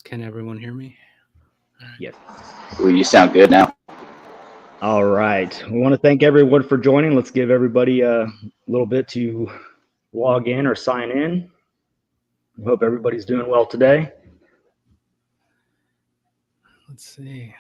Can everyone hear me? Yes. Well, you sound good now. All right. We want to thank everyone for joining. Let's give everybody a little bit to log in or sign in. I hope everybody's doing well today. Let's see.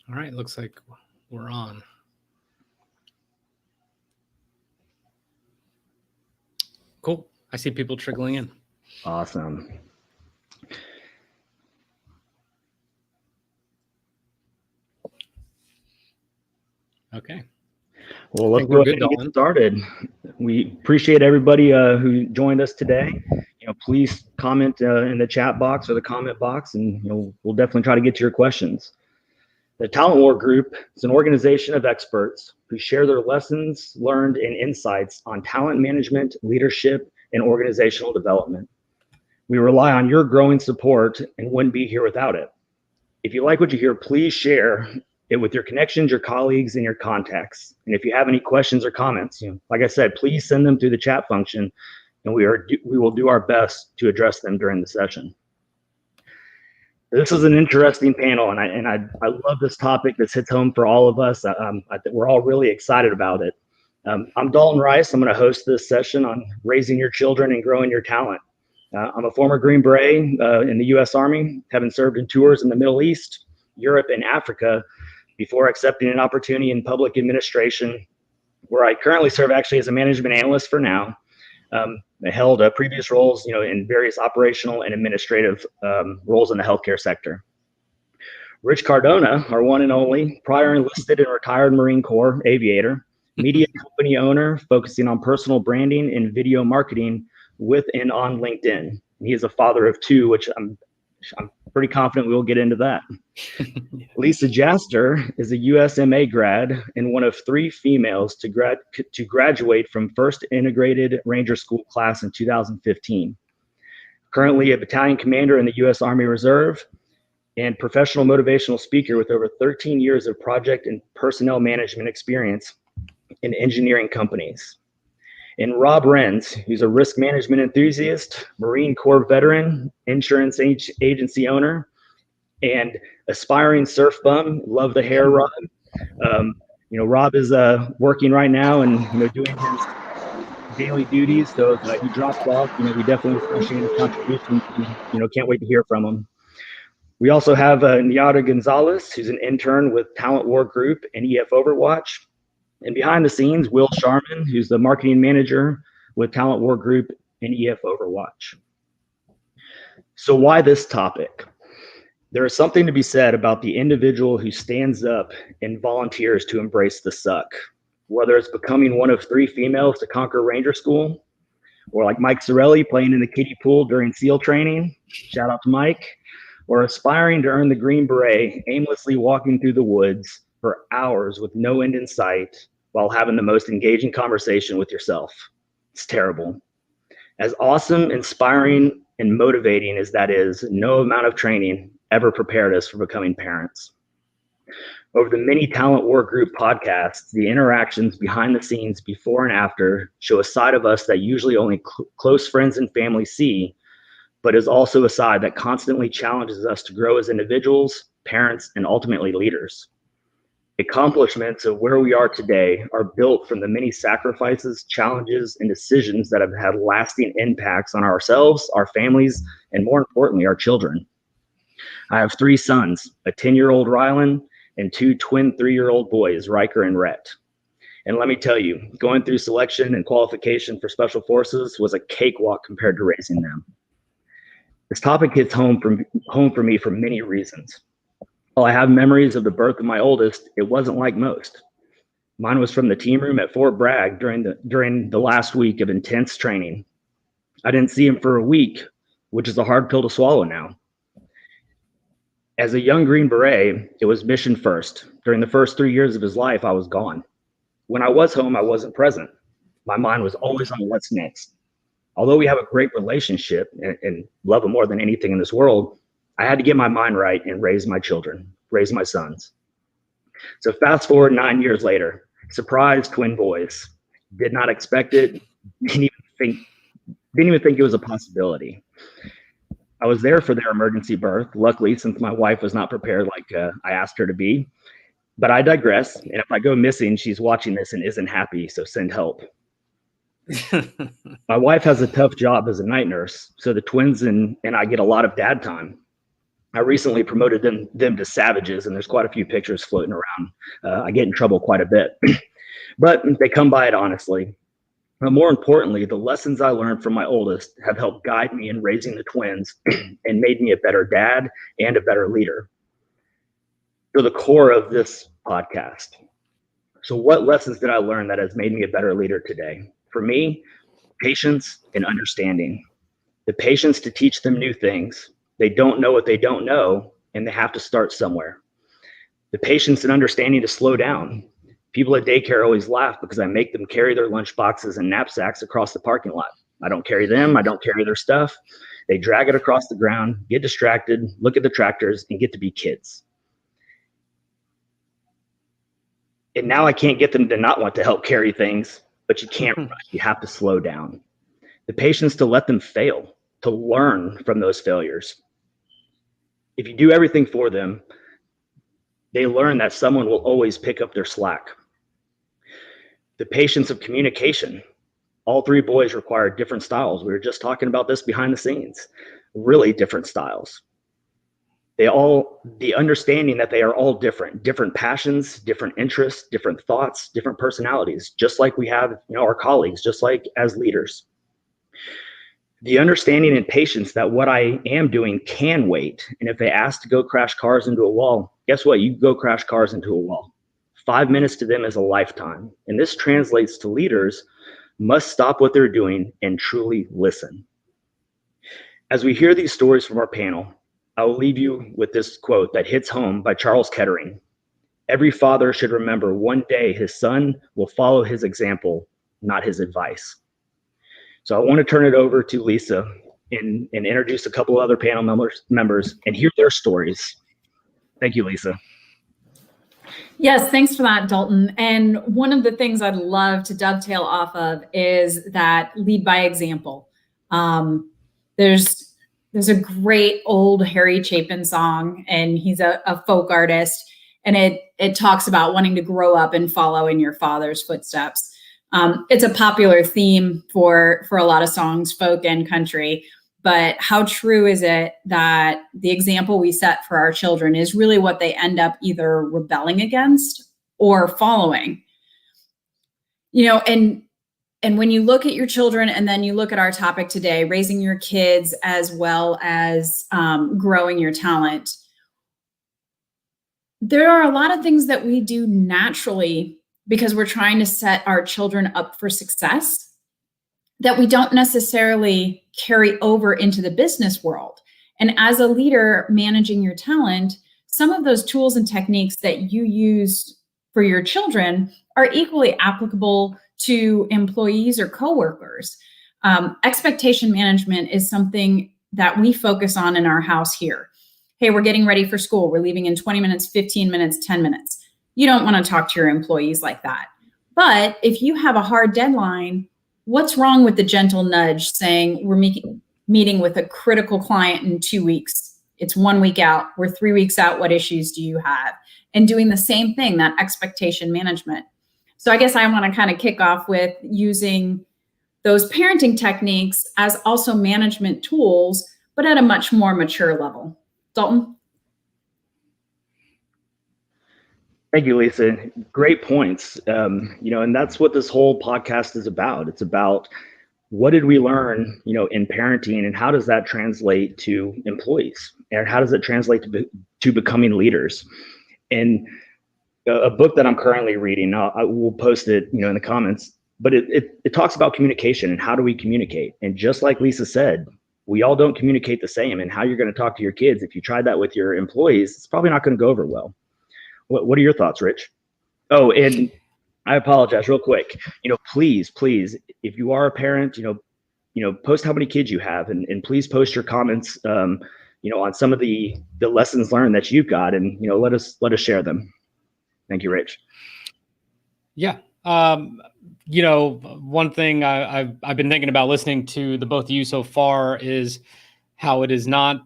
All right, looks like we're on. Cool. I see people trickling in. Awesome. Okay. Well, let's go ahead and get started. We appreciate everybody who joined us today. Please comment in the chat box or the comment box, and we'll definitely try to get to your questions. The Talent War Group is an organization of experts who share their lessons learned and insights on talent management, leadership, and organizational development. We rely on your growing support and wouldn't be here without it. If you like what you hear, please share it with your connections, your colleagues, and your contacts. And if you have any questions or comments, like I said, please send them through the chat function, and we will do our best to address them during the session. This is an interesting panel, and I love this topic. This hits home for all of us. I think we're all really excited about it. I'm Dalton Rice. I'm going to host this session on raising your children and growing your talent. I'm a former Green Beret in the U.S. Army, having served in tours in the Middle East, Europe, and Africa before accepting an opportunity in public administration, where I currently serve actually as a management analyst for now. I held previous roles, in various operational and administrative roles in the healthcare sector. Rich Cardona, our one and only, prior enlisted and retired Marine Corps aviator, media company owner, focusing on personal branding and video marketing with and on LinkedIn. He is a father of two, which I'm pretty confident we will get into that. Lisa Jaster is a USMA grad and one of three females to graduate from First Integrated Ranger School class in 2015. Currently a battalion commander in the U.S. Army Reserve and professional motivational speaker with over 13 years of project and personnel management experience in engineering companies. And Rob Rens, who's a risk management enthusiast, Marine Corps veteran, insurance agency owner, and aspiring surf bum. Love the hair, Rob. Rob is working right now and doing his daily duties. So if he drops off, we definitely appreciate his contribution. Can't wait to hear from him. We also have Nayara Gonzales, who's an intern with Talent War Group and EF Overwatch. And behind the scenes, Will Sharman, who's the marketing manager with Talent War Group and EF Overwatch. So why this topic? There is something to be said about the individual who stands up and volunteers to embrace the suck, whether it's becoming one of three females to conquer Ranger School, or like Mike Sorelli playing in the kiddie pool during SEAL training, shout out to Mike, or aspiring to earn the Green Beret, aimlessly walking through the woods for hours with no end in sight while having the most engaging conversation with yourself. It's terrible. As awesome, inspiring, and motivating as that is, no amount of training ever prepared us for becoming parents. Over the many Talent War Group podcasts, the interactions behind the scenes before and after show a side of us that usually only close friends and family see, but is also a side that constantly challenges us to grow as individuals, parents, and ultimately leaders. Accomplishments of where we are today are built from the many sacrifices, challenges, and decisions that have had lasting impacts on ourselves, our families, and more importantly, our children. I have three sons, a 10-year-old Rylan and two twin 3-year-old boys, Riker and Rhett. And let me tell you, going through selection and qualification for Special Forces was a cakewalk compared to raising them. This topic hits home for me for many reasons. While I have memories of the birth of my oldest, it wasn't like most. Mine was from the team room at Fort Bragg during the last week of intense training. I didn't see him for a week, which is a hard pill to swallow now. As a young Green Beret, it was mission first. During the first 3 years of his life, I was gone. When I was home, I wasn't present. My mind was always on what's next. Although we have a great relationship and love them more than anything in this world, I had to get my mind right and raise my children, raise my sons. So fast forward 9 years later, surprise, twin boys. Did not expect it. Didn't even think it was a possibility. I was there for their emergency birth, luckily, since my wife was not prepared like I asked her to be. But I digress. And if I go missing, she's watching this and isn't happy, so send help. My wife has a tough job as a night nurse, so the twins and I get a lot of dad time. I recently promoted them to savages, and there's quite a few pictures floating around. I get in trouble quite a bit, but they come by it honestly. But more importantly, the lessons I learned from my oldest have helped guide me in raising the twins and made me a better dad and a better leader. They're the core of this podcast. So what lessons did I learn that has made me a better leader today? For me, patience and understanding. The patience to teach them new things. They don't know what they don't know, and they have to start somewhere. The patience and understanding to slow down. People at daycare always laugh because I make them carry their lunch boxes and knapsacks across the parking lot. I don't carry them. I don't carry their stuff. They drag it across the ground, get distracted, look at the tractors, and get to be kids. And now I can't get them to not want to help carry things, but you can't rush. You have to slow down. The patience to let them fail, to learn from those failures. If you do everything for them, they learn that someone will always pick up their slack. The patience of communication. All three boys require different styles. We were just talking about this behind the scenes. Really different styles. The understanding that they are all different passions, different interests, different thoughts, different personalities, just like we have, our colleagues, just like as leaders. The understanding and patience that what I am doing can wait. And if they ask to go crash cars into a wall, guess what? You go crash cars into a wall. 5 minutes to them is a lifetime. And this translates to leaders must stop what they're doing and truly listen. As we hear these stories from our panel, I will leave you with this quote that hits home by Charles Kettering. Every father should remember one day his son will follow his example, not his advice. So I want to turn it over to Lisa and introduce a couple other panel members and hear their stories. Thank you, Lisa. Yes, thanks for that, Dalton. And one of the things I'd love to dovetail off of is that lead by example. There's a great old Harry Chapin song, and he's a folk artist, and it talks about wanting to grow up and follow in your father's footsteps. It's a popular theme for a lot of songs, folk and country, but how true is it that the example we set for our children is really what they end up either rebelling against or following? And when you look at your children and then you look at our topic today, raising your kids as well as growing your talent, there are a lot of things that we do naturally because we're trying to set our children up for success that we don't necessarily carry over into the business world. And as a leader managing your talent, some of those tools and techniques that you use for your children are equally applicable to employees or coworkers. Expectation management is something that we focus on in our house here. Hey, we're getting ready for school. We're leaving in 20 minutes, 15 minutes, 10 minutes. You don't want to talk to your employees like that. But if you have a hard deadline, what's wrong with the gentle nudge saying we're meeting with a critical client in 2 weeks? It's 1 week out. We're 3 weeks out. What issues do you have? And doing the same thing, that expectation management. So I guess I want to kind of kick off with using those parenting techniques as also management tools, but at a much more mature level. Dalton? Thank you, Lisa. Great points. And that's what this whole podcast is about. It's about what did we learn, in parenting, and how does that translate to employees, and how does it translate to becoming leaders? And a book that I'm currently reading, I will post it, in the comments, but it talks about communication and how do we communicate. And just like Lisa said, we all don't communicate the same. And how you're going to talk to your kids, if you tried that with your employees, it's probably not going to go over well. What are your thoughts, Rich? Oh, and I apologize real quick. Please, if you are a parent, post how many kids you have, and please post your comments, on some of the lessons learned that you've got, and, let us share them. Thank you, Rich. Yeah. One thing I've been thinking about listening to the both of you so far is how it is not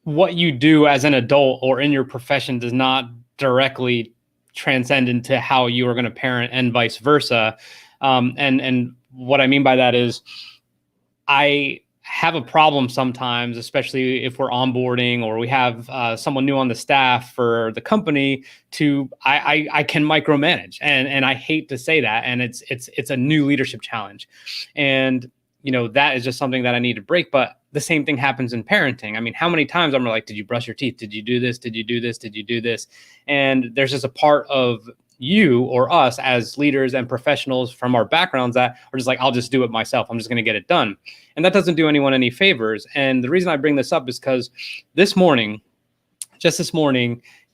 what you do as an adult or in your profession does not directly transcend into how you are going to parent and vice versa. And what I mean by that is I have a problem sometimes, especially if we're onboarding or we have someone new on the staff for the company I can micromanage, and I hate to say that. And it's a new leadership challenge. And, that is just something that I need to break. But the same thing happens in parenting. I mean, how many times I'm like, did you brush your teeth? Did you do this? Did you do this? Did you do this? And there's just a part of you or us as leaders and professionals from our backgrounds that are just like, I'll just do it myself. I'm just going to get it done. And that doesn't do anyone any favors. And the reason I bring this up is because this morning,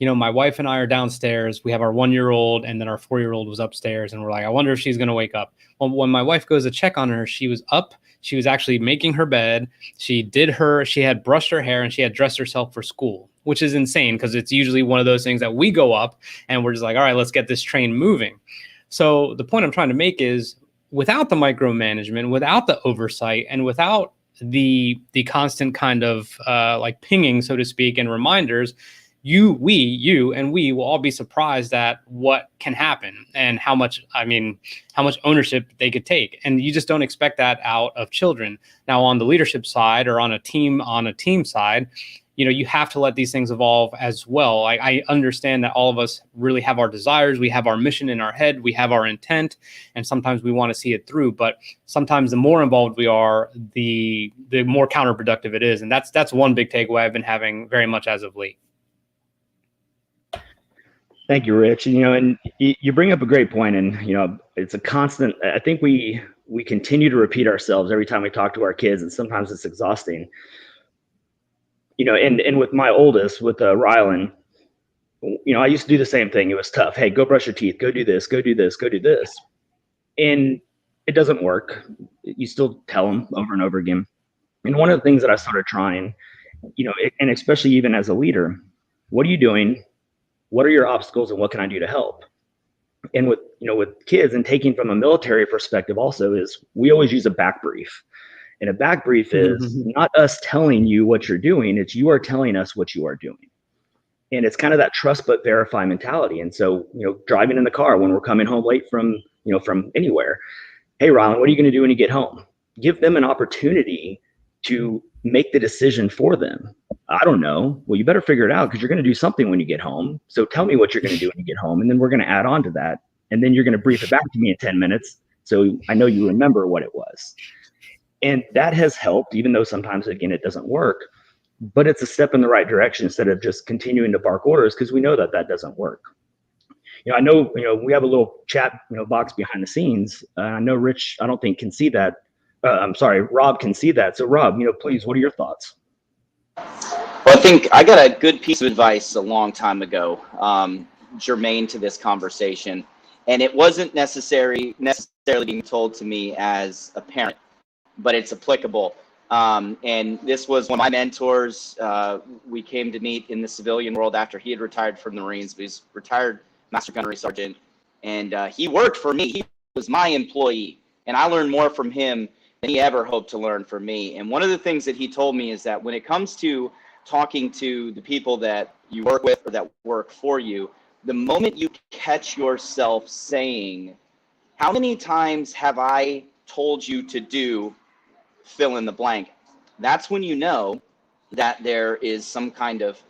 my wife and I are downstairs. We have our 1-year-old, and then our 4-year-old was upstairs. And we're like, I wonder if she's going to wake up. Well, when my wife goes to check on her, she was up. She was actually making her bed. She had brushed her hair, and she had dressed herself for school, which is insane because it's usually one of those things that we go up and we're just like, all right, let's get this train moving. So the point I'm trying to make is without the micromanagement, without the oversight, and without the constant kind of like pinging, so to speak, and reminders, you and we will all be surprised at what can happen and how much ownership they could take. And you just don't expect that out of children. Now, on the leadership side or on a team side, you have to let these things evolve as well. I understand that all of us really have our desires. We have our mission in our head. We have our intent. And sometimes we want to see it through. But sometimes the more involved we are, the more counterproductive it is. And that's one big takeaway I've been having very much as of late. Thank you, Rich. And you bring up a great point, and it's a constant. I think we continue to repeat ourselves every time we talk to our kids, and sometimes it's exhausting. And with my oldest, with Rylan, I used to do the same thing. It was tough. Hey, go brush your teeth. Go do this. Go do this. Go do this. And it doesn't work. You still tell them over and over again. And one of the things that I started trying, and especially even as a leader, what are you doing? What are your obstacles, and what can I do to help? And with kids, and taking from a military perspective also, is we always use a back brief. And a back brief is not us telling you what you're doing, it's you are telling us what you are doing. And it's kind of that trust but verify mentality. And so, driving in the car when we're coming home late from anywhere, hey, Rylan, what are you going to do when you get home? Give them an opportunity to make the decision for them. I don't know. Well, you better figure it out because you're going to do something when you get home. So tell me what you're going to do when you get home, and then we're going to add on to that. And then you're going to brief it back to me in 10 minutes. So I know you remember what it was. And that has helped, even though sometimes, again, it doesn't work. But it's a step in the right direction instead of just continuing to bark orders, because we know that doesn't work. I know, we have a little chat, box behind the scenes. I know Rich, I don't think can see that. I'm sorry, Rob can see that. So Rob, please, what are your thoughts? Well, I think I got a good piece of advice a long time ago, germane to this conversation. And it wasn't necessarily being told to me as a parent, but it's applicable. And this was one of my mentors. We came to meet in the civilian world after he had retired from the Marines. He was retired Master Gunnery Sergeant, and he worked for me. He was my employee, and I learned more from him than he ever hoped to learn from me. And one of the things that he told me is that when it comes to talking to the people that you work with or that work for you, the moment you catch yourself saying, how many times have I told you to do fill in the blank, that's when you know that there is some kind of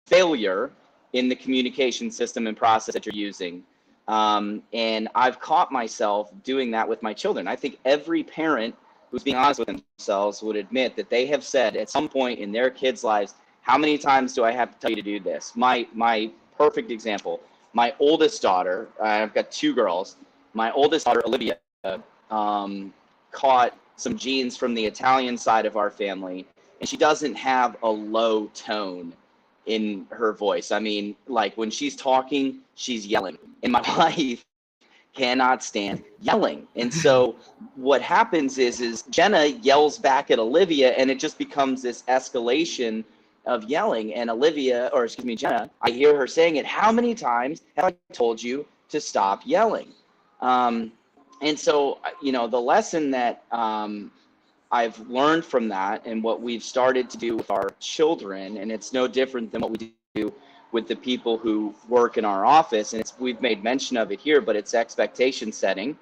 failure in the communication system and process that you're using. And I've caught myself doing that with my children. I think every parent who's being honest with themselves would admit that they have said at some point in their kids' lives, how many times do I have to tell you to do this? My perfect example, my oldest daughter, I've got 2 girls, my oldest daughter, Olivia, caught some genes from the Italian side of our family, and she doesn't have a low tone in her voice. I mean, like when she's talking, she's yelling. And my wife cannot stand yelling. And so what happens is Jenna yells back at Olivia, and it just becomes this escalation of yelling. And Jenna, I hear her saying it, how many times have I told you to stop yelling? And so, the lesson that I've learned from that, and what we've started to do with our children, and it's no different than what we do with the people who work in our office, and we've made mention of it here, but it's expectation setting.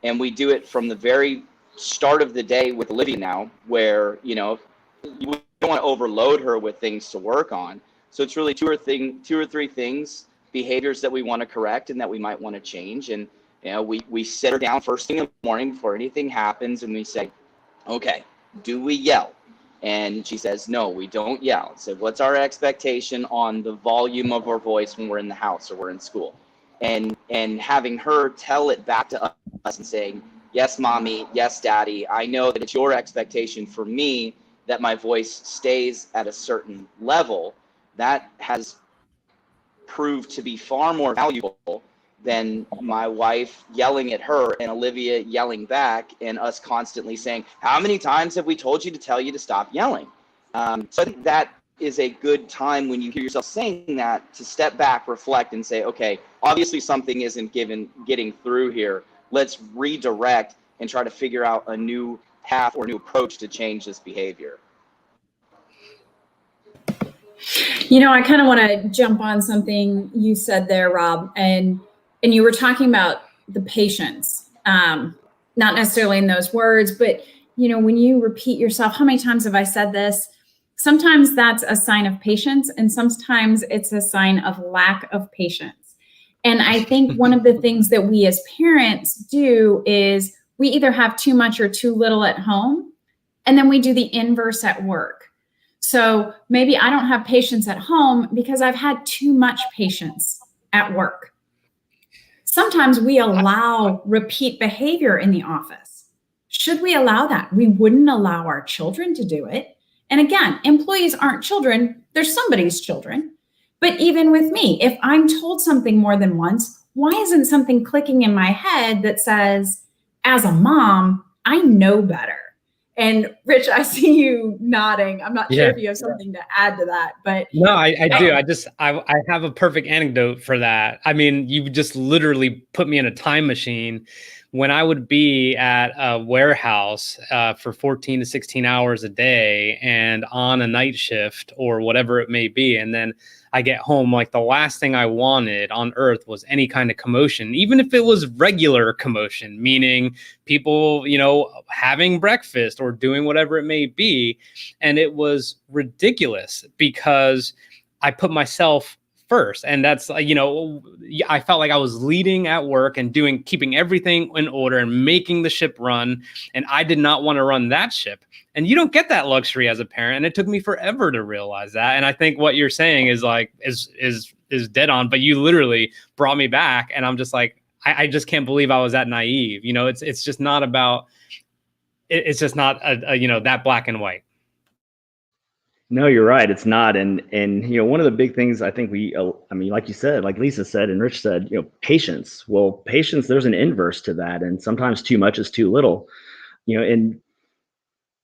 And we do it from the very start of the day with Olivia now, where, you don't want to overload her with things to work on. So it's really two or three things, behaviors that we want to correct and that we might want to change. And, we sit her down first thing in the morning before anything happens, and we say, okay, do we yell? And she says, no, we don't yell. So what's our expectation on the volume of our voice when we're in the house or we're in school? And having her tell it back to us and saying, yes, mommy, yes, daddy, I know that it's your expectation for me that my voice stays at a certain level. That has proved to be far more valuable than my wife yelling at her and Olivia yelling back and us constantly saying, how many times have we told you to tell you to stop yelling? So I think that is a good time when you hear yourself saying that to step back, reflect, and say, okay, obviously something isn't getting through here. Let's redirect and try to figure out a new path or new approach to change this behavior. I kind of want to jump on something you said there, Rob, and you were talking about the patience, not necessarily in those words, but, when you repeat yourself, how many times have I said this? Sometimes that's a sign of patience, and sometimes it's a sign of lack of patience. And I think one of the things that we as parents do is we either have too much or too little at home, and then we do the inverse at work. So maybe I don't have patience at home because I've had too much patience at work. Sometimes we allow repeat behavior in the office. Should we allow that? We wouldn't allow our children to do it. And again, employees aren't children. They're somebody's children. But even with me, if I'm told something more than once, why isn't something clicking in my head that says, as a mom, I know better? And Rich, I see you nodding. I'm not sure if you have something to add to that, but no, I do. I have a perfect anecdote for that. I mean, you just literally put me in a time machine. When I would be at a warehouse for 14 to 16 hours a day and on a night shift or whatever it may be, and then I get home, like the last thing I wanted on earth was any kind of commotion, even if it was regular commotion, meaning people, having breakfast or doing whatever it may be. And it was ridiculous because I put myself first. And that's, I felt like I was leading at work and keeping everything in order and making the ship run. And I did not want to run that ship. And you don't get that luxury as a parent. And it took me forever to realize that. And I think what you're saying is is dead on, but you literally brought me back. And I'm just like, I just can't believe I was that naive. It's just not about, it's just not that black and white. No, you're right. It's not. And one of the big things I think like you said, like Lisa said, and Rich said, patience. Well, patience, there's an inverse to that. And sometimes too much is too little, and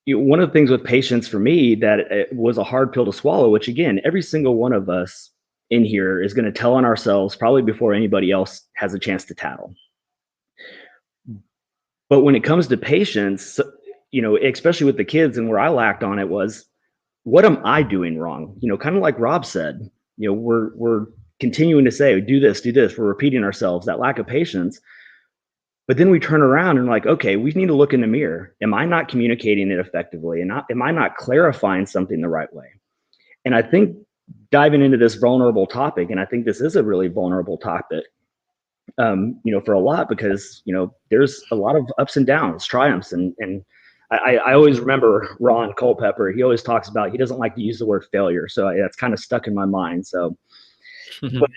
one of the things with patience for me that it was a hard pill to swallow, which again, every single one of us in here is going to tell on ourselves probably before anybody else has a chance to tattle. But when it comes to patience, especially with the kids, and where I lacked on it was, what am I doing wrong? Kind of like Rob said, we're continuing to say, do this. We're repeating ourselves, that lack of patience. But then we turn around and like, okay, we need to look in the mirror. Am I not communicating it effectively? And am I not clarifying something the right way? And I think diving into this vulnerable topic, and I think this is a really vulnerable topic, for a lot, because, there's a lot of ups and downs, triumphs, and I always remember Ron Culpepper. He always talks about, he doesn't like to use the word failure. So that's kind of stuck in my mind. So but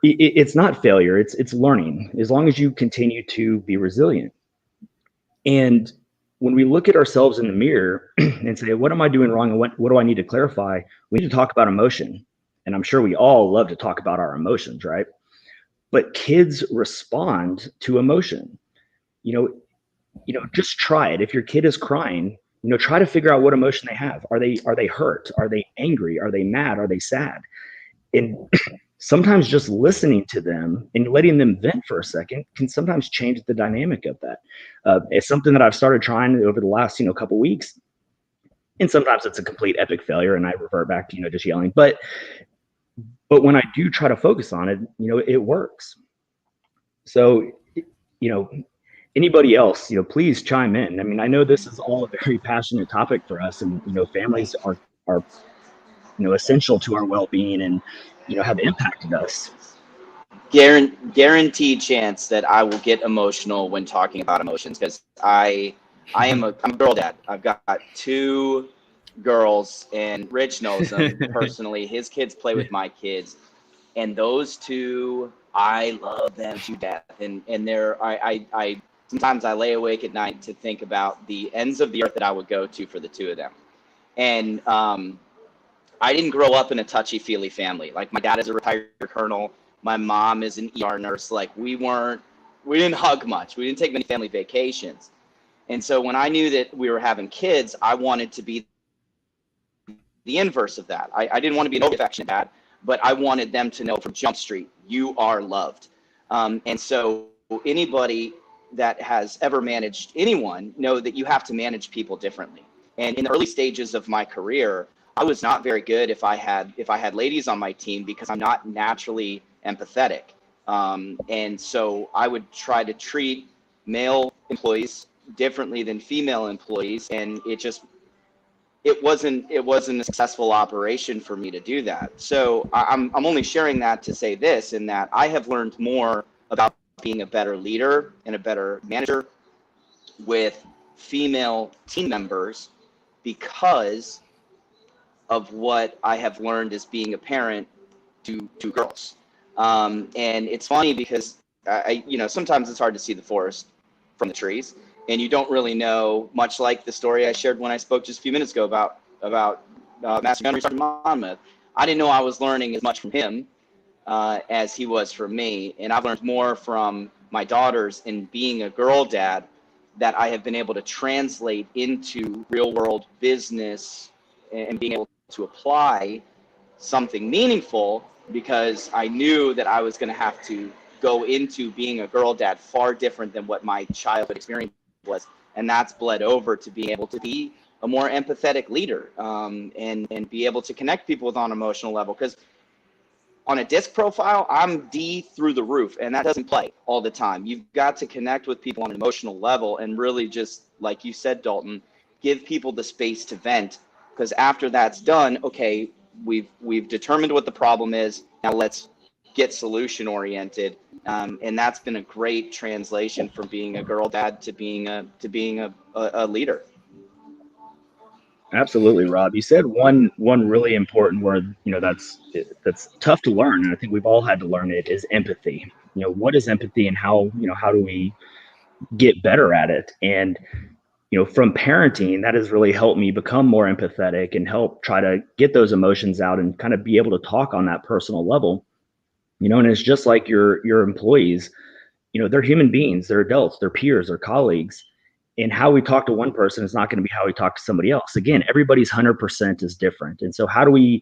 it's not failure. It's learning, as long as you continue to be resilient. And when we look at ourselves in the mirror and say, what am I doing wrong? And what do I need to clarify? We need to talk about emotion. And I'm sure we all love to talk about our emotions, right? but kids respond to emotion. Just try it. If your kid is crying, try to figure out what emotion they have. Are they hurt? Are they angry? Are they mad? Are they sad? And sometimes just listening to them and letting them vent for a second can sometimes change the dynamic of that. It's something that I've started trying over the last, couple weeks. And sometimes it's a complete epic failure and I revert back to, just yelling. But when I do try to focus on it, it works. So, anybody else, please chime in. I mean, I know this is all a very passionate topic for us, and, families are essential to our well-being and, have impacted us. Guaranteed chance that I will get emotional when talking about emotions, because I'm a girl dad. I've got 2 girls, and Rich knows them personally. His kids play with my kids, and those 2, I love them to death. And I sometimes I lay awake at night to think about the ends of the earth that I would go to for the 2 of them. And I didn't grow up in a touchy-feely family. Like, my dad is a retired colonel. My mom is an ER nurse. Like, we didn't hug much. We didn't take many family vacations. And so when I knew that we were having kids, I wanted to be the inverse of that. I didn't want to be an over-affectionate dad, but I wanted them to know from Jump Street, you are loved. And so anybody that has ever managed anyone know that you have to manage people differently. And in the early stages of my career, I was not very good if I had ladies on my team, because I'm not naturally empathetic. And so I would try to treat male employees differently than female employees, and it wasn't a successful operation for me to do that. So I'm only sharing that to say this, in that I have learned more about being a better leader and a better manager with female team members because of what I have learned as being a parent to 2 girls. And it's funny because sometimes it's hard to see the forest from the trees, and you don't really know, much like the story I shared when I spoke just a few minutes ago about Master Gunnery Sergeant Monmouth. I didn't know I was learning as much from him as he was from me. And I've learned more from my daughters in being a girl dad that I have been able to translate into real world business and being able to apply something meaningful, because I knew that I was going to have to go into being a girl dad far different than what my childhood experience was. And that's bled over to being able to be a more empathetic leader, and be able to connect people on an emotional level. Because on a disc profile, I'm D through the roof, and that doesn't play all the time. You've got to connect with people on an emotional level and really, just like you said, Dalton, give people the space to vent. Because after that's done, okay, we've determined what the problem is. Now let's get solution oriented. And that's been a great translation from being a girl dad to being a leader. Absolutely, Rob. You said one really important word, that's tough to learn, and I think we've all had to learn it, is empathy. What is empathy, and how do we get better at it? And from parenting, that has really helped me become more empathetic and help try to get those emotions out and kind of be able to talk on that personal level. And it's just like your employees, they're human beings, they're adults, they're peers, they're colleagues. And how we talk to one person is not going to be how we talk to somebody else. Again, everybody's 100% is different. And so how do we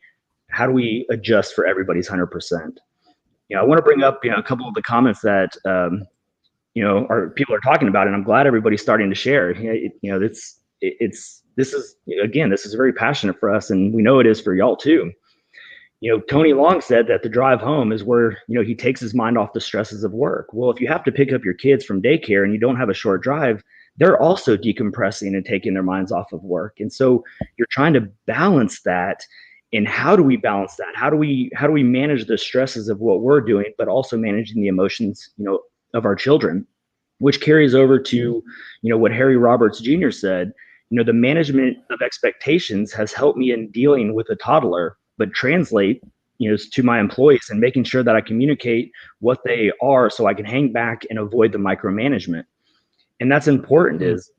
adjust for everybody's 100%? I want to bring up, a couple of the comments that, people are talking about, and I'm glad everybody's starting to share. This is very passionate for us, and we know it is for y'all too. Tony Long said that the drive home is where, he takes his mind off the stresses of work. Well, if you have to pick up your kids from daycare and you don't have a short drive, they're also decompressing and taking their minds off of work. And so you're trying to balance that. And how do we balance that? How do we manage the stresses of what we're doing, but also managing the emotions, of our children, which carries over to, what Harry Roberts Jr. said. The management of expectations has helped me in dealing with a toddler, but translate, to my employees and making sure that I communicate what they are so I can hang back and avoid the micromanagement. And that's important, is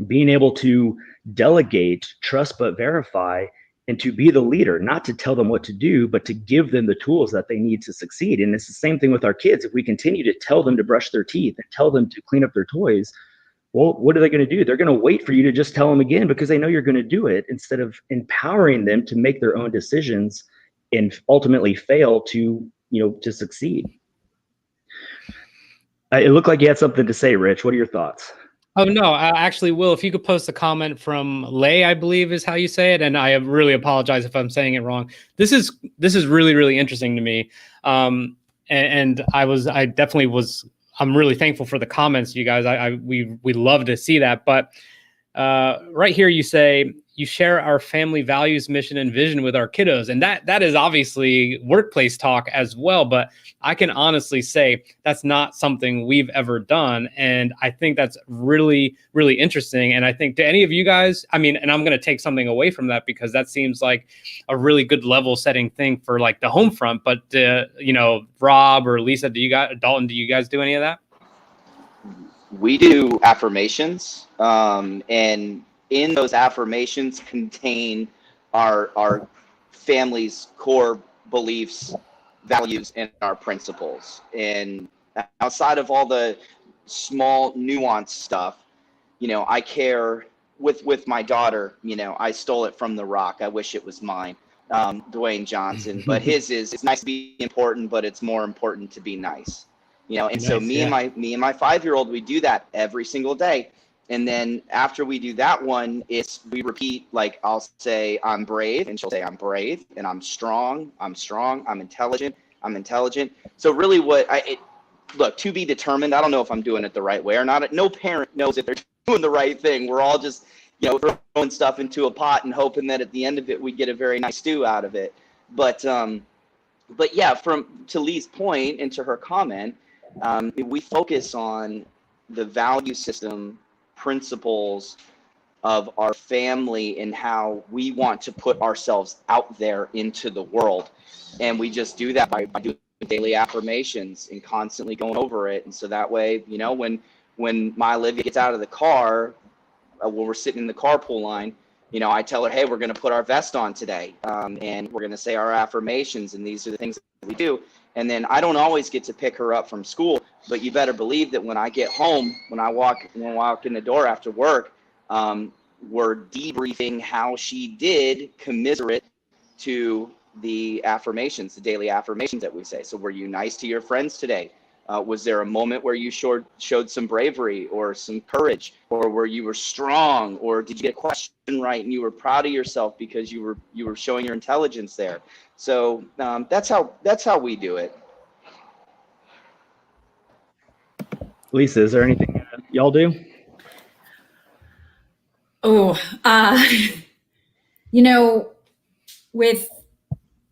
being able to delegate, trust but verify, and to be the leader, not to tell them what to do, but to give them the tools that they need to succeed. And it's the same thing with our kids. If we continue to tell them to brush their teeth and tell them to clean up their toys, well, what are they going to do? They're going to wait for you to just tell them again because they know you're going to do it, instead of empowering them to make their own decisions and ultimately fail to succeed. It looked like you had something to say, Rich. What are your thoughts? Oh, no, actually, Will, if you could post a comment from Lay, I believe is how you say it. And I really apologize if I'm saying it wrong. This is really, really interesting to me. I'm really thankful for the comments, you guys. We love to see that. But right here, you say, you share our family values, mission, and vision with our kiddos. And that is obviously workplace talk as well. But I can honestly say that's not something we've ever done. And I think that's really, really interesting. And I think to any of you guys, and I'm going to take something away from that because that seems like a really good level setting thing for like the home front. But, Rob or Lisa, Dalton, do you guys do any of that? We do affirmations, and in those affirmations contain our family's core beliefs, values, and our principles. And outside of all the small nuanced stuff, I care with my daughter. I stole it from The Rock. I wish it was mine, Dwayne Johnson. But his is, it's nice to be important, but it's more important to be nice. And nice, so me and my 5-year-old, we do that every single day. And then after we do that one, we repeat, like I'll say, I'm brave, and she'll say, I'm brave, and I'm strong, I'm intelligent, I'm intelligent. So really look, to be determined, I don't know if I'm doing it the right way or not. No parent knows if they're doing the right thing. We're all just, throwing stuff into a pot and hoping that at the end of it, we get a very nice stew out of it. But yeah, to Lee's point and to her comment, we focus on the value system, principles of our family and how we want to put ourselves out there into the world. And we just do that by doing daily affirmations and constantly going over it. And so that way, when my Olivia gets out of the car, when we're sitting in the carpool line, I tell her, hey, we're going to put our vest on today, and we're going to say our affirmations, and these are the things that we do. And then I don't always get to pick her up from school, but you better believe that when I get home, when I walk in the door after work, we're debriefing how she did, commiserate to the affirmations, the daily affirmations that we say. So were you nice to your friends today? Was there a moment where you showed some bravery or some courage, or where you were strong, or did you get a question right and you were proud of yourself because you were showing your intelligence there? So that's how we do it. Lisa, is there anything y'all do? With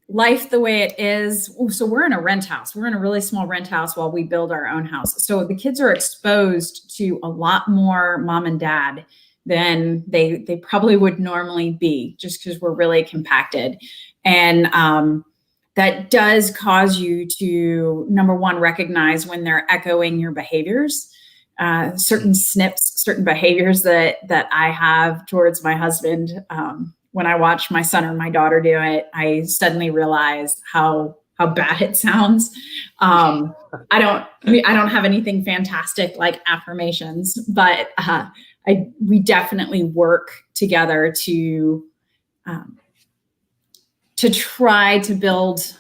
life the way it is, so we're in a rent house. We're in a really small rent house while we build our own house. So the kids are exposed to a lot more mom and dad than they probably would normally be, just because we're really compacted. And that does cause you to, number one, recognize when they're echoing your behaviors, certain snips, certain behaviors that I have towards my husband. When I watch my son or my daughter do it, I suddenly realize how bad it sounds. I don't have anything fantastic like affirmations, but we definitely work together to try to build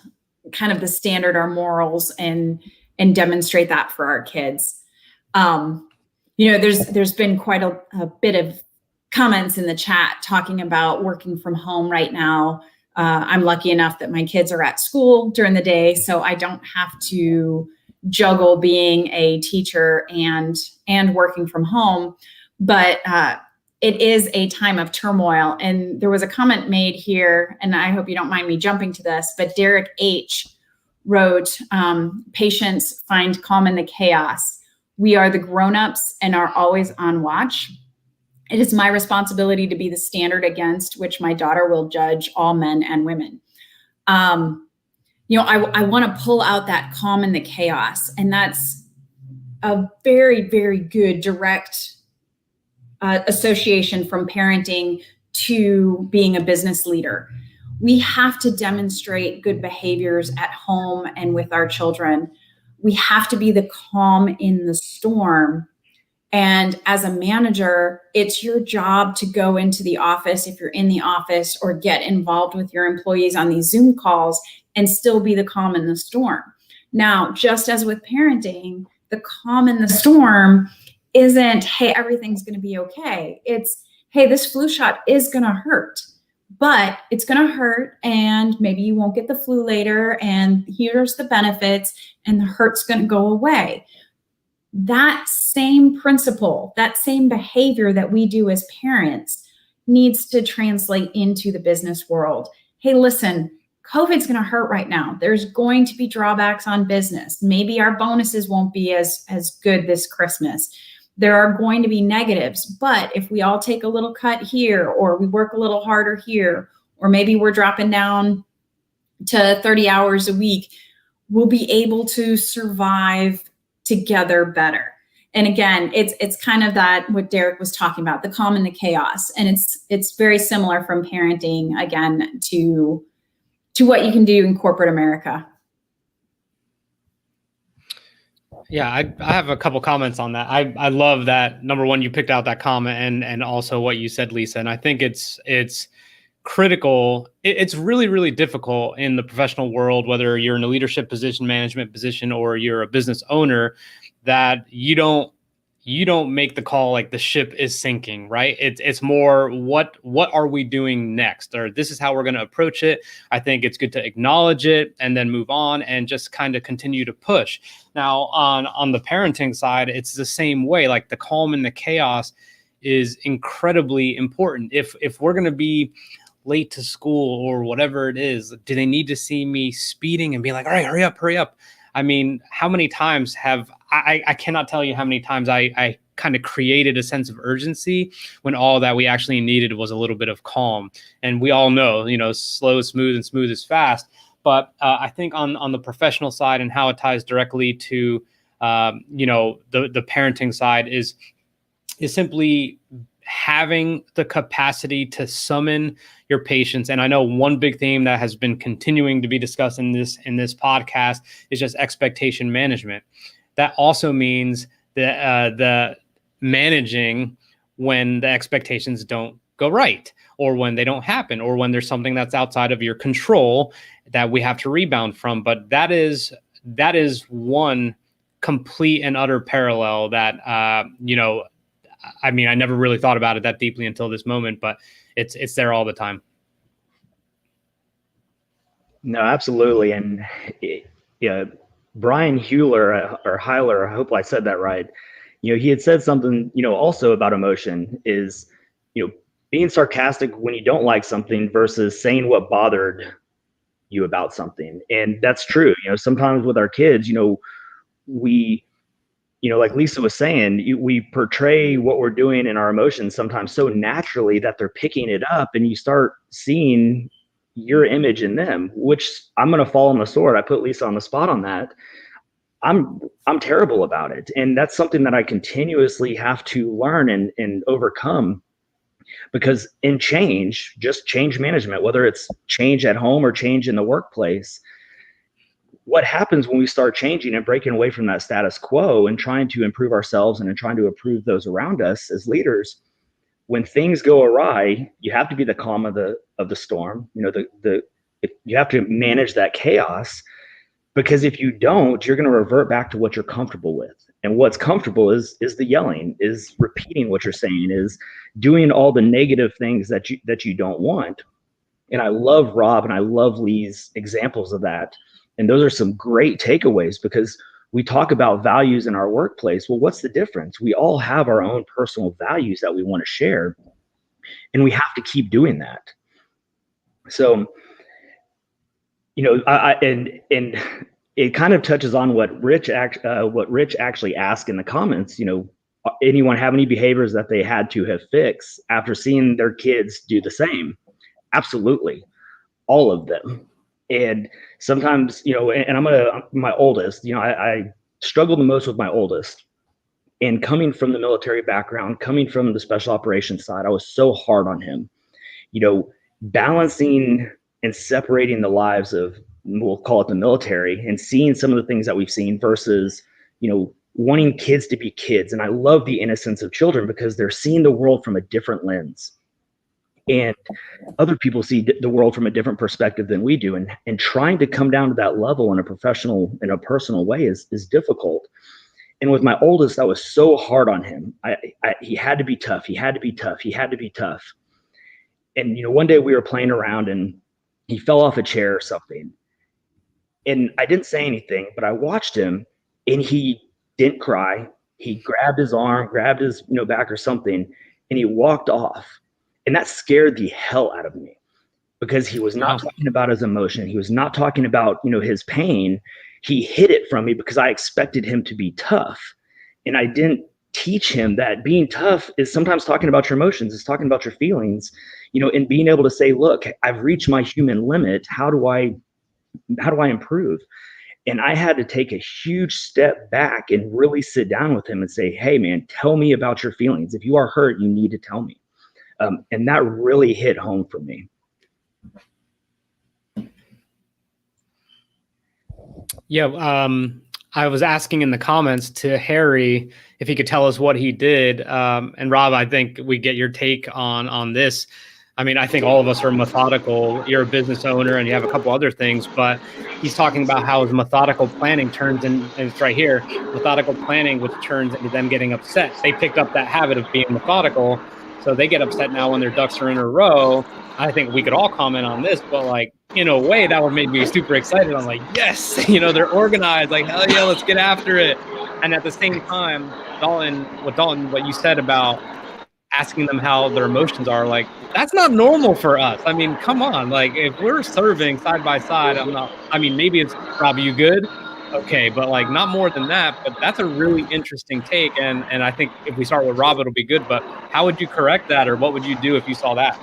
kind of the standard, our morals, and demonstrate that for our kids. There's been quite a bit of comments in the chat talking about working from home right now. I'm lucky enough that my kids are at school during the day, so I don't have to juggle being a teacher and working from home. But it is a time of turmoil. And there was a comment made here, and I hope you don't mind me jumping to this, but Derek H. wrote, patients find calm in the chaos. We are the grownups and are always on watch. It is my responsibility to be the standard against which my daughter will judge all men and women. I want to pull out that calm in the chaos. And that's a very, very good direct association from parenting to being a business leader. We have to demonstrate good behaviors at home and with our children. We have to be the calm in the storm. And as a manager, it's your job to go into the office, if you're in the office, or get involved with your employees on these Zoom calls and still be the calm in the storm. Now, just as with parenting, the calm in the storm isn't, hey, everything's going to be okay. It's, hey, this flu shot is going to hurt, but it's going to hurt, and maybe you won't get the flu later, and here's the benefits, and the hurt's going to go away. That same principle, that same behavior that we do as parents needs to translate into the business world. Hey, listen, COVID's going to hurt right now. There's going to be drawbacks on business. Maybe our bonuses won't be as good this Christmas. There are going to be negatives, but if we all take a little cut here, or we work a little harder here, or maybe we're dropping down to 30 hours a week, we'll be able to survive together better. And again, it's kind of that what Derek was talking about, the calm and the chaos. And it's very similar from parenting, again, to what you can do in corporate America. Yeah, I have a couple comments on that. I love that. Number one, you picked out that comment, and also what you said, Lisa. And I think it's critical. It's really, really difficult in the professional world, whether you're in a leadership position, management position, or you're a business owner, that you don't make the call like the ship is sinking, right? It's more what are we doing next, or this is how we're going to approach it. I think it's good to acknowledge it and then move on and just kind of continue to push. Now on the parenting side, it's the same way. Like the calm and the chaos is incredibly important. If we're going to be late to school or whatever it is, do they need to see me speeding and be like, all right, hurry up? I mean, how many times have I cannot tell you how many times I kind of created a sense of urgency when all that we actually needed was a little bit of calm. And we all know, slow is smooth and smooth is fast. But I think on the professional side and how it ties directly to, the parenting side is simply having the capacity to summon your patience. And I know one big theme that has been continuing to be discussed in this podcast is just expectation management. That also means the managing when the expectations don't go right, or when they don't happen, or when there's something that's outside of your control that we have to rebound from. But that is one complete and utter parallel that, I mean, I never really thought about it that deeply until this moment, but it's there all the time. No, absolutely. And Brian Hewler or Heiler, I hope I said that right. He had said something, also about emotion is, being sarcastic when you don't like something versus saying what bothered you about something. And that's true. Sometimes with our kids, we, like Lisa was saying, we portray what we're doing in our emotions sometimes so naturally that they're picking it up, and you start seeing your image in them, which I'm going to fall on the sword. I put Lisa on the spot on that. I'm terrible about it. And that's something that I continuously have to learn and overcome, because in change, just change management, whether it's change at home or change in the workplace, what happens when we start changing and breaking away from that status quo and trying to improve ourselves and trying to improve those around us as leaders, when things go awry, you have to be the calm of the storm. You have to manage that chaos, because if you don't, you're going to revert back to what you're comfortable with. And what's comfortable is the yelling, is repeating what you're saying, is doing all the negative things that you don't want. And I love Rob and I love Lee's examples of that. And those are some great takeaways, because we talk about values in our workplace. Well, what's the difference? We all have our own personal values that we want to share, and we have to keep doing that. So, and it kind of touches on what Rich actually asked in the comments. Anyone have any behaviors that they had to have fixed after seeing their kids do the same? Absolutely, all of them. And sometimes, and my oldest, I struggle the most with my oldest. And coming from the military background, coming from the special operations side, I was so hard on him, balancing and separating the lives of, we'll call it the military, and seeing some of the things that we've seen versus, wanting kids to be kids. And I love the innocence of children because they're seeing the world from a different lens. And other people see the world from a different perspective than we do. And trying to come down to that level in a professional, in a personal way is difficult. And with my oldest, that was so hard on him. He had to be tough. He had to be tough. He had to be tough. And, one day we were playing around and he fell off a chair or something. And I didn't say anything, but I watched him and he didn't cry. He grabbed his arm, grabbed his, back or something, and he walked off. And that scared the hell out of me because he was not talking about his emotion. He was not talking about, his pain. He hid it from me because I expected him to be tough. And I didn't teach him that being tough is sometimes talking about your emotions, it's talking about your feelings, and being able to say, look, I've reached my human limit. How do I improve? And I had to take a huge step back and really sit down with him and say, hey man, tell me about your feelings. If you are hurt, you need to tell me. And that really hit home for me. Yeah. I was asking in the comments to Harry if he could tell us what he did. And Rob, I think we get your take on this. I mean, I think all of us are methodical. You're a business owner and you have a couple other things, but he's talking about how his methodical planning turns in, and it's right here, methodical planning, which turns into them getting upset. They picked up that habit of being methodical. So they get upset now when their ducks are in a row. I think we could all comment on this, but like, in a way that would make me super excited. I'm like, yes, they're organized, like, hell yeah, let's get after it. And at the same time, Dalton, what you said about asking them how their emotions are, like, that's not normal for us. I mean, come on. Like, if we're serving side by side, maybe it's, Rob, you good? Okay, but like not more than that. But that's a really interesting take. And I think if we start with Rob, it'll be good. But how would you correct that, or what would you do if you saw that?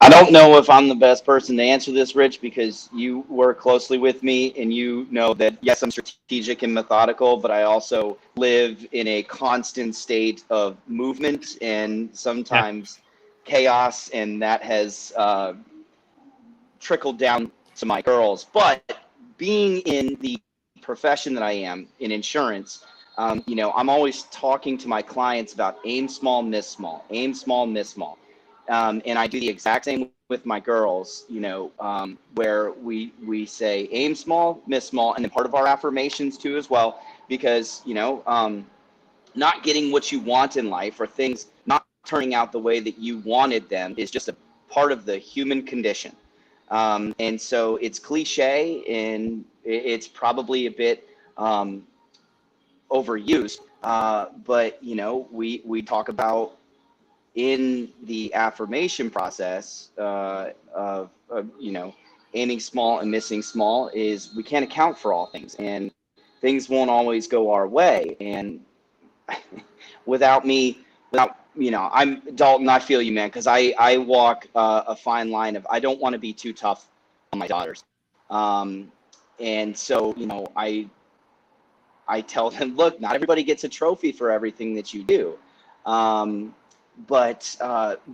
I don't know if I'm the best person to answer this, Rich, because you work closely with me and you know that, yes, I'm strategic and methodical, but I also live in a constant state of movement and sometimes chaos, and that has trickled down to my girls. But being in the profession that I am in insurance, I'm always talking to my clients about aim small, miss small, aim small, miss small. And I do the exact same with my girls, where we say aim small, miss small, and then part of our affirmations too as well, because, not getting what you want in life or things not turning out the way that you wanted them is just a part of the human condition. And so it's cliche and it's probably a bit overused, but, we talk about in the affirmation process of aiming small and missing small is we can't account for all things, and things won't always go our way. And I'm Dalton, I feel you, man, because I walk a fine line of I don't want to be too tough on my daughters. And so, I tell them, look, not everybody gets a trophy for everything that you do. But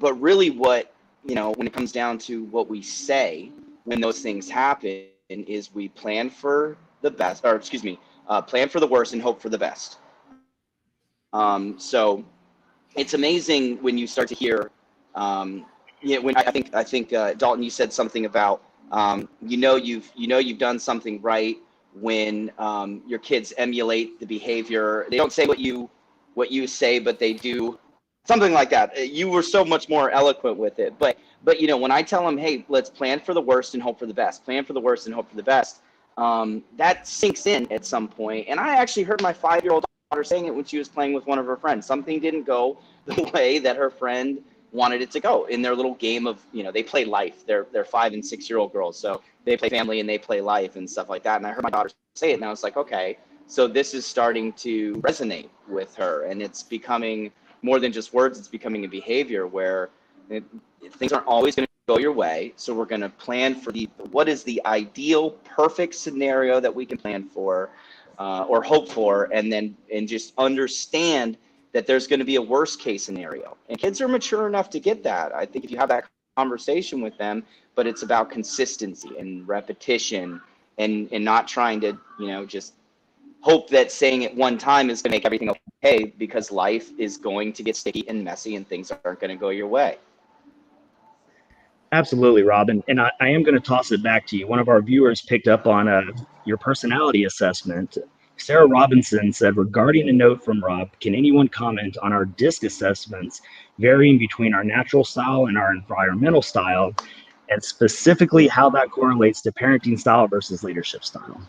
really what, when it comes down to what we say when those things happen is we plan for the best, plan for the worst and hope for the best. So it's amazing when you start to hear, when I think Dalton, you said something about, you've done something right when your kids emulate the behavior. They don't say what you say, but they do. Something like that. You were so much more eloquent with it. But when I tell them, hey, let's plan for the worst and hope for the best, plan for the worst and hope for the best, that sinks in at some point. And I actually heard my 5-year-old daughter saying it when she was playing with one of her friends. Something didn't go the way that her friend wanted it to go in their little game of, they play life. They're 5 and 6-year-old girls. So they play family and they play life and stuff like that. And I heard my daughter say it and I was like, okay, so this is starting to resonate with her, and it's becoming more than just words. It's becoming a behavior where things aren't always going to go your way. So we're going to plan for what is the ideal, perfect scenario that we can plan for or hope for, and just understand that there's going to be a worst case scenario. And kids are mature enough to get that. I think if you have that conversation with them, but it's about consistency and repetition, and not trying to, just hope that saying it one time is going to make everything okay, because life is going to get sticky and messy and things aren't going to go your way. Absolutely, Robin. And I am going to toss it back to you. One of our viewers picked up on your personality assessment. Sarah Robinson said, regarding a note from Rob, can anyone comment on our DISC assessments varying between our natural style and our environmental style, and specifically how that correlates to parenting style versus leadership style?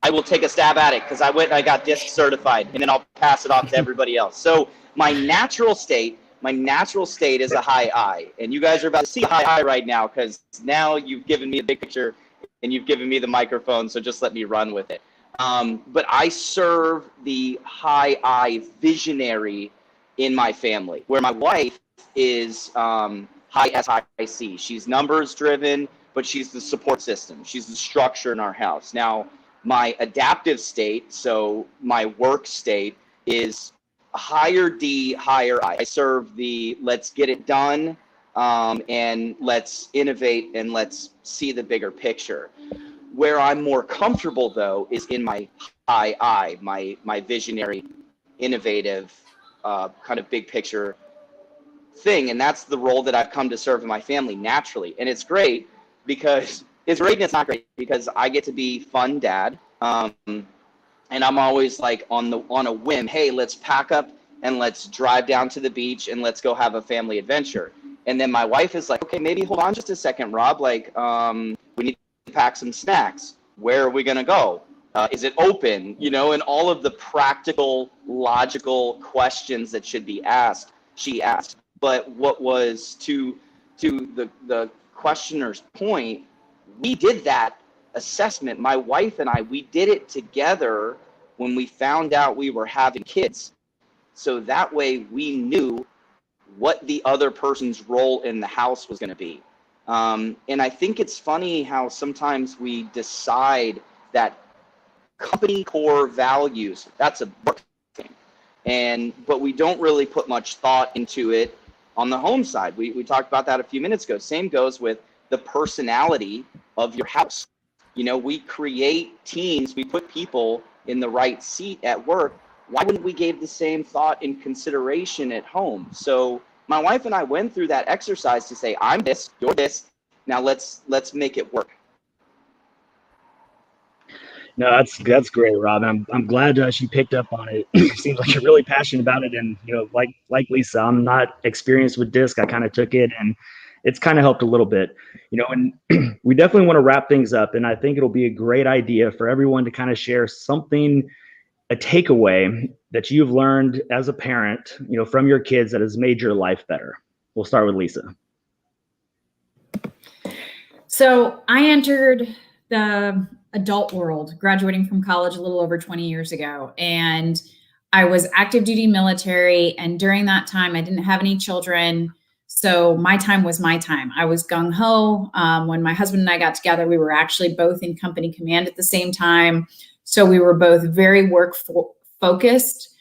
I will take a stab at it because I went and I got DISC certified, and then I'll pass it off to everybody else. So my natural state is a high I, and you guys are about to see a high I right now, because now you've given me a big picture and you've given me the microphone, so just let me run with it. But I serve the high I visionary in my family, where my wife is high SIC. She's numbers driven, but she's the support system. She's the structure in our house. Now, my adaptive state, so my work state, is a higher D, higher I. I serve the let's get it done, and let's innovate, and let's see the bigger picture. Where I'm more comfortable, though, is in my high I, my visionary, innovative, kind of big picture thing. And that's the role that I've come to serve in my family naturally. And it's great because it's great and it's not great, because I get to be fun dad. And I'm always like on a whim, hey, let's pack up and let's drive down to the beach and let's go have a family adventure. And then my wife is like, okay, maybe hold on just a second, Rob. Like, we need to pack some snacks. Where are we going to go? Is it open? And all of the practical, logical questions that should be asked, she asked. But what was to the questioner's point, we did that assessment. My wife and I, we did it together when we found out we were having kids. So that way we knew what the other person's role in the house was going to be. And I think it's funny how sometimes we decide that company core values, that's a work thing. But we don't really put much thought into it on the home side. We talked about that a few minutes ago. Same goes with the personality of your house. We create teams, we put people in the right seat at work. Why wouldn't we give the same thought and consideration at home? So my wife and I went through that exercise to say, I'm this, you're this. Now let's make it work. No, that's great, Rob. I'm glad she picked up on it. Seems like you're really passionate about it, and like Lisa, I'm not experienced with DISC. I kind of took it, and it's kind of helped a little bit, And we definitely want to wrap things up, and I think it'll be a great idea for everyone to kind of share something, a takeaway that you've learned as a parent, from your kids that has made your life better. We'll start with Lisa. So I entered the adult world, graduating from college a little over 20 years ago. And I was active duty military. And during that time, I didn't have any children. So my time was my time. I was gung ho. When my husband and I got together, we were actually both in company command at the same time. So we were both very work focused.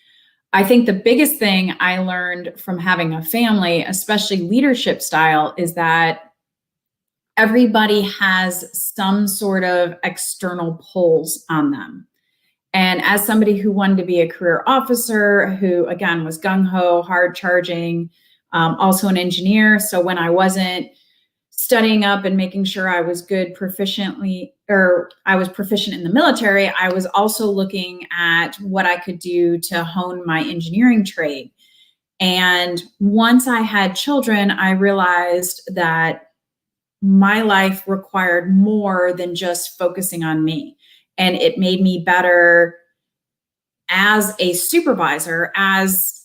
I think the biggest thing I learned from having a family, especially leadership style, is that everybody has some sort of external pulls on them. And as somebody who wanted to be a career officer, who again was gung-ho, hard charging, also an engineer. So when I wasn't studying up and making sure I was proficient in the military, I was also looking at what I could do to hone my engineering trade. And once I had children, I realized that my life required more than just focusing on me. And it made me better as a supervisor, as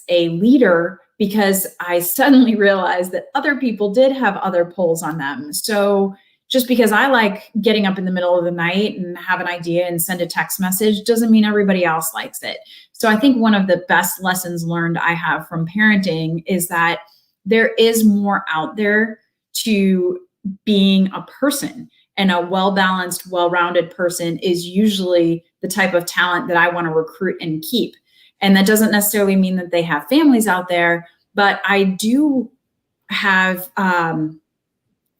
a leader, because I suddenly realized that other people did have other pulls on them. So just because I like getting up in the middle of the night and have an idea and send a text message doesn't mean everybody else likes it. So I think one of the best lessons learned I have from parenting is that there is more out there to being a person, and a well-balanced, well-rounded person is usually the type of talent that I want to recruit and keep. And that doesn't necessarily mean that they have families out there, but I do have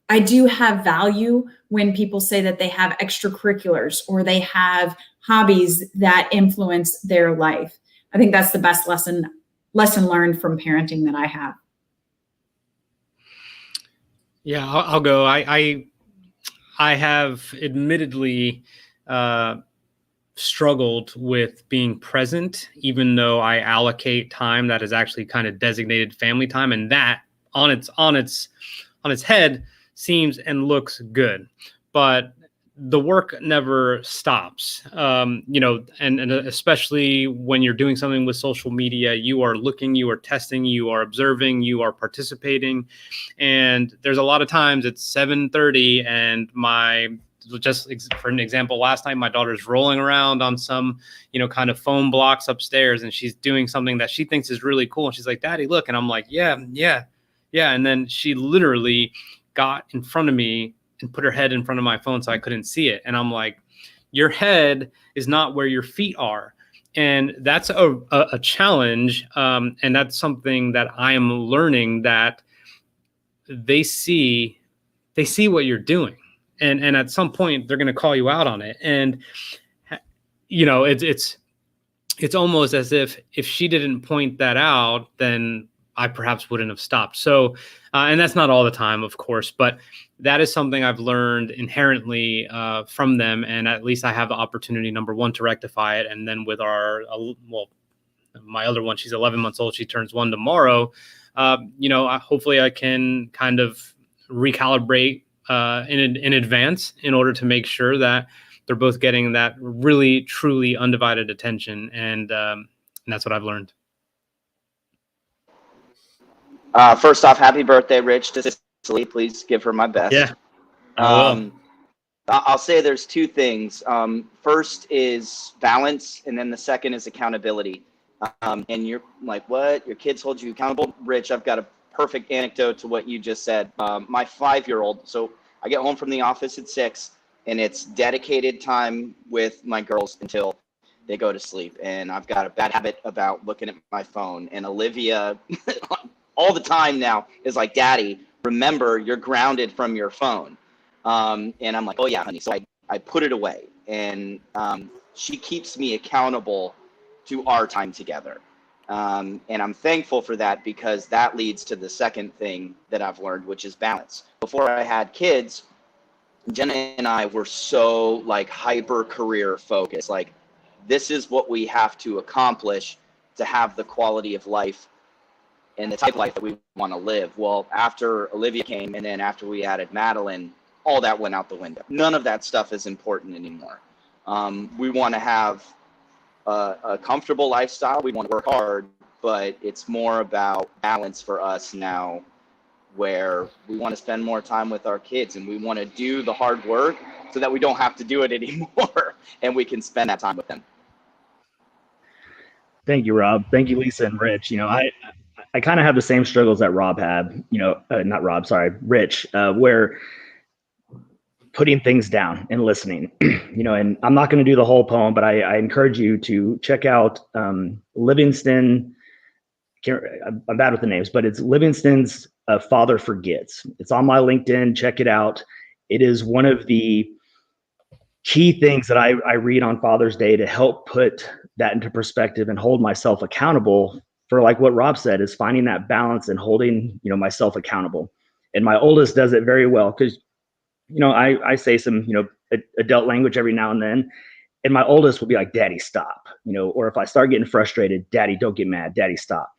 I do have value when people say that they have extracurriculars or they have hobbies that influence their life. I think that's the best lesson learned from parenting that I have. Yeah, I'll go. I have admittedly struggled with being present, even though I allocate time that is actually kind of designated family time, and that on its head seems and looks good, but the work never stops. And especially when you're doing something with social media, you are looking, you are testing, you are observing, you are participating, and there's a lot of times it's 7:30 and just for an example, last night my daughter's rolling around on some kind of foam blocks upstairs, and she's doing something that she thinks is really cool, and she's like, "Daddy, look," and I'm like, yeah, and then she literally got in front of me and put her head in front of my phone so I couldn't see it, and I'm like, your head is not where your feet are. And that's a challenge, and that's something that I am learning, that they see what you're doing. And at some point they're going to call you out on it. And, it's almost as if she didn't point that out, then I perhaps wouldn't have stopped. So, and that's not all the time, of course, but that is something I've learned inherently from them. And at least I have the opportunity, number one, to rectify it. And then with my other one, she's 11 months old. She turns 1 tomorrow. Hopefully I can kind of recalibrate in advance in order to make sure that they're both getting that really, truly undivided attention. And that's what I've learned. First off, happy birthday, Rich, to Cicely. Please give her my best. Yeah. I'll say there's two things. First is balance, and then the second is accountability. And you're like, what? Your kids hold you accountable? Rich, I've got a perfect anecdote to what you just said. My 5-year-old, so I get home from the office at 6, and it's dedicated time with my girls until they go to sleep. And I've got a bad habit about looking at my phone. And Olivia, all the time now, is like, Daddy, remember, you're grounded from your phone. And I'm like, oh, yeah, honey. So I put it away. And she keeps me accountable to our time together. And I'm thankful for that, because that leads to the second thing that I've learned, which is balance. Before I had kids, Jenna and I were so like hyper career focused. Like, this is what we have to accomplish to have the quality of life and the type of life that we want to live. Well, after Olivia came, and then after we added Madeline, all that went out the window. None of that stuff is important anymore. We want to have a comfortable lifestyle. We want to work hard, but it's more about balance for us now, where we want to spend more time with our kids, and we want to do the hard work so that we don't have to do it anymore, and we can spend that time with them. Thank you, Rob. Thank you, Lisa and Rich. I kind of have the same struggles that Rob had, Rich, where putting things down and listening, and I'm not going to do the whole poem, but I encourage you to check out Livingston. I'm bad with the names, but it's Livingston's Father Forgets. It's on my LinkedIn. Check it out. It is one of the key things that I read on Father's Day to help put that into perspective and hold myself accountable for, like what Rob said, is finding that balance and holding, myself accountable. And my oldest does it very well, because, I say some, adult language every now and then, and my oldest will be like, Daddy, stop, or if I start getting frustrated, Daddy, don't get mad, Daddy, stop.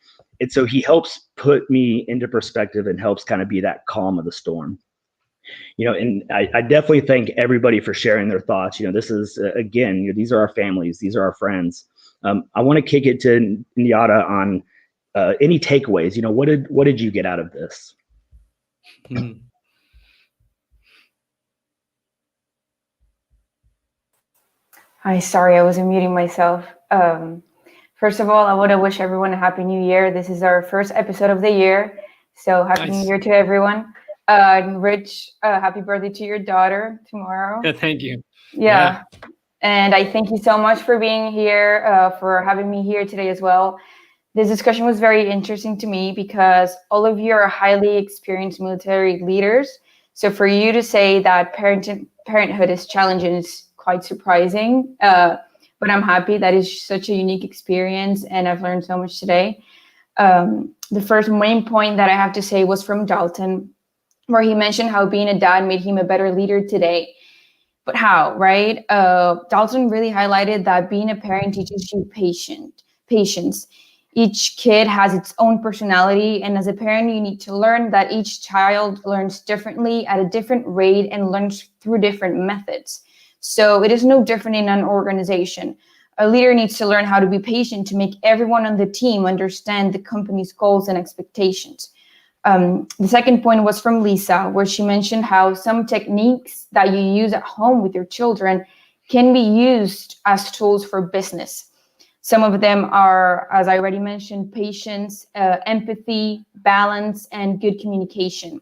And so he helps put me into perspective and helps kind of be that calm of the storm. And I definitely thank everybody for sharing their thoughts. This is, again, these are our families. These are our friends. I want to kick it to Nayara on any takeaways. What did you get out of this? Hi, sorry, I was muting myself. First of all, I want to wish everyone a happy new year. This is our first episode of the year. So happy New Year to everyone. Rich, happy birthday to your daughter tomorrow. Yeah, thank you. Yeah. And I thank you so much for being here, for having me here today as well. This discussion was very interesting to me, because all of you are highly experienced military leaders. So for you to say that parenthood is challenging is quite surprising, but I'm happy. That is such a unique experience, and I've learned so much today. The first main point that I have to say was from Dalton, where he mentioned how being a dad made him a better leader today. But how, right? Dalton really highlighted that being a parent teaches you patience. Each kid has its own personality, and as a parent, you need to learn that each child learns differently at a different rate and learns through different methods. So it is no different in an organization. A leader needs to learn how to be patient to make everyone on the team understand the company's goals and expectations. The second point was from Lisa, where she mentioned how some techniques that you use at home with your children can be used as tools for business. Some of them are, as I already mentioned, patience, empathy, balance, and good communication.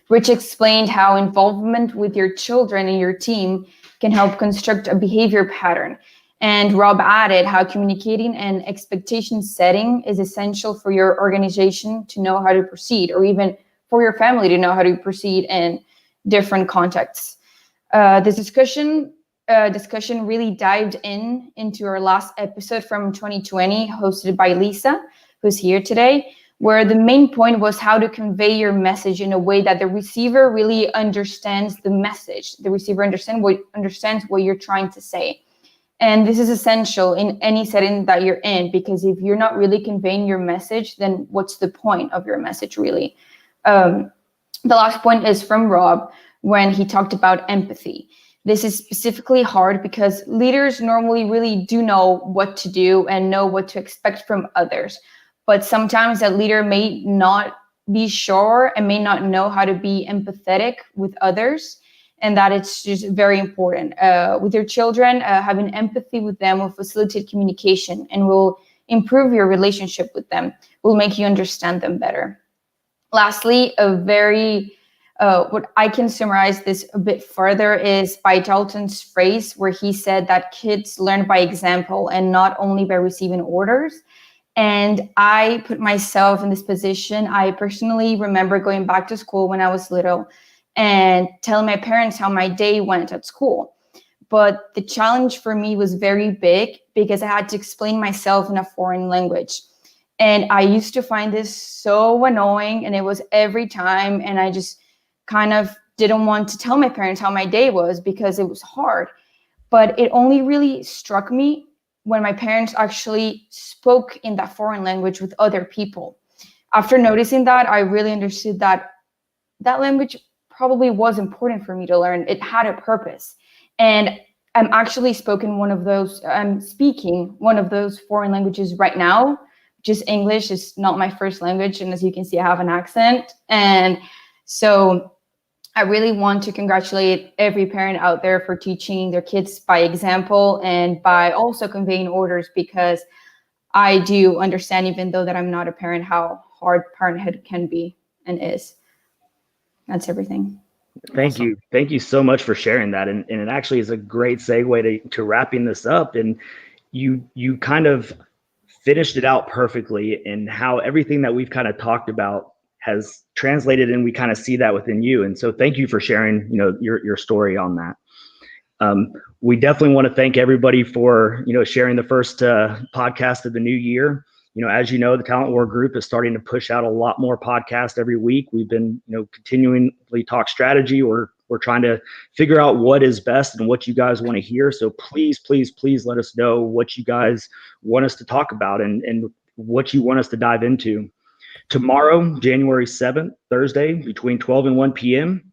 Rich explained how involvement with your children and your team can help construct a behavior pattern. And Rob added how communicating and expectation setting is essential for your organization to know how to proceed, or even for your family to know how to proceed in different contexts. This discussion really dived into our last episode from 2020, hosted by Lisa, who's here today, where the main point was how to convey your message in a way that the receiver really understands the message. The receiver understands what you're trying to say. And this is essential in any setting that you're in, because if you're not really conveying your message, then what's the point of your message, really? The last point is from Rob, when he talked about empathy. This is specifically hard because leaders normally really do know what to do and know what to expect from others. But sometimes that leader may not be sure and may not know how to be empathetic with others. And that it's just very important. With your children, having empathy with them will facilitate communication and will improve your relationship with them, will make you understand them better. Lastly, what I can summarize this a bit further is by Dalton's phrase, where he said that kids learn by example and not only by receiving orders. And I put myself in this position. I personally remember going back to school when I was little and telling my parents how my day went at school. But the challenge for me was very big because I had to explain myself in a foreign language. And I used to find this so annoying, and it was every time. And I just kind of didn't want to tell my parents how my day was because it was hard. But it only really struck me when my parents actually spoke in that foreign language with other people. After noticing that, I really understood that that language probably was important for me to learn. It had a purpose. And I'm speaking one of those foreign languages right now. Just English is not my first language. And as you can see, I have an accent. And so I really want to congratulate every parent out there for teaching their kids by example and by also conveying orders, because I do understand, even though that I'm not a parent, how hard parenthood can be and is. That's everything. Thank you. Thank you so much for sharing that. And it actually is a great segue to wrapping this up. And you kind of finished it out perfectly, and how everything that we've kind of talked about has translated, and we kind of see that within you. And so thank you for sharing, your story on that. We definitely want to thank everybody for, sharing the first podcast of the new year. As you know, the Talent War Group is starting to push out a lot more podcasts every week. We've been, continually talk strategy. We're trying to figure out what is best and what you guys want to hear. So please, please, please let us know what you guys want us to talk about and what you want us to dive into. Tomorrow, January 7th, Thursday, between 12 and 1 p.m.,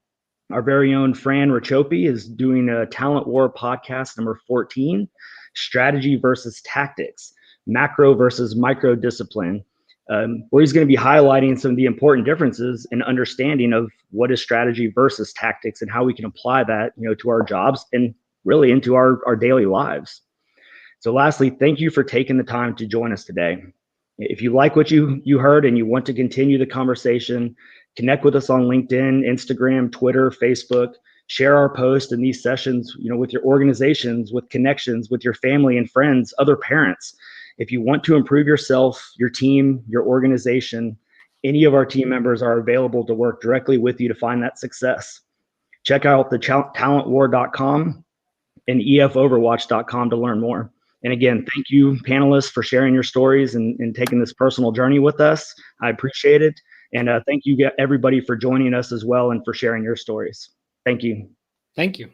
our very own Fran Rachopi is doing a Talent War podcast number 14, Strategy versus Tactics, Macro versus Micro Discipline, where he's going to be highlighting some of the important differences in understanding of what is strategy versus tactics and how we can apply that, to our jobs and really into our daily lives. So lastly, thank you for taking the time to join us today. If you like what you heard and you want to continue the conversation, connect with us on LinkedIn, Instagram, Twitter, Facebook. Share our posts in these sessions, with your organizations, with connections, with your family and friends, other parents. If you want to improve yourself, your team, your organization, Any of our team members are available to work directly with you to find that success. Check out the talentvar.com and efoverwatch.com to learn more. And again, thank you, panelists, for sharing your stories and taking this personal journey with us. I appreciate it. And thank you, everybody, for joining us as well and for sharing your stories. Thank you. Thank you.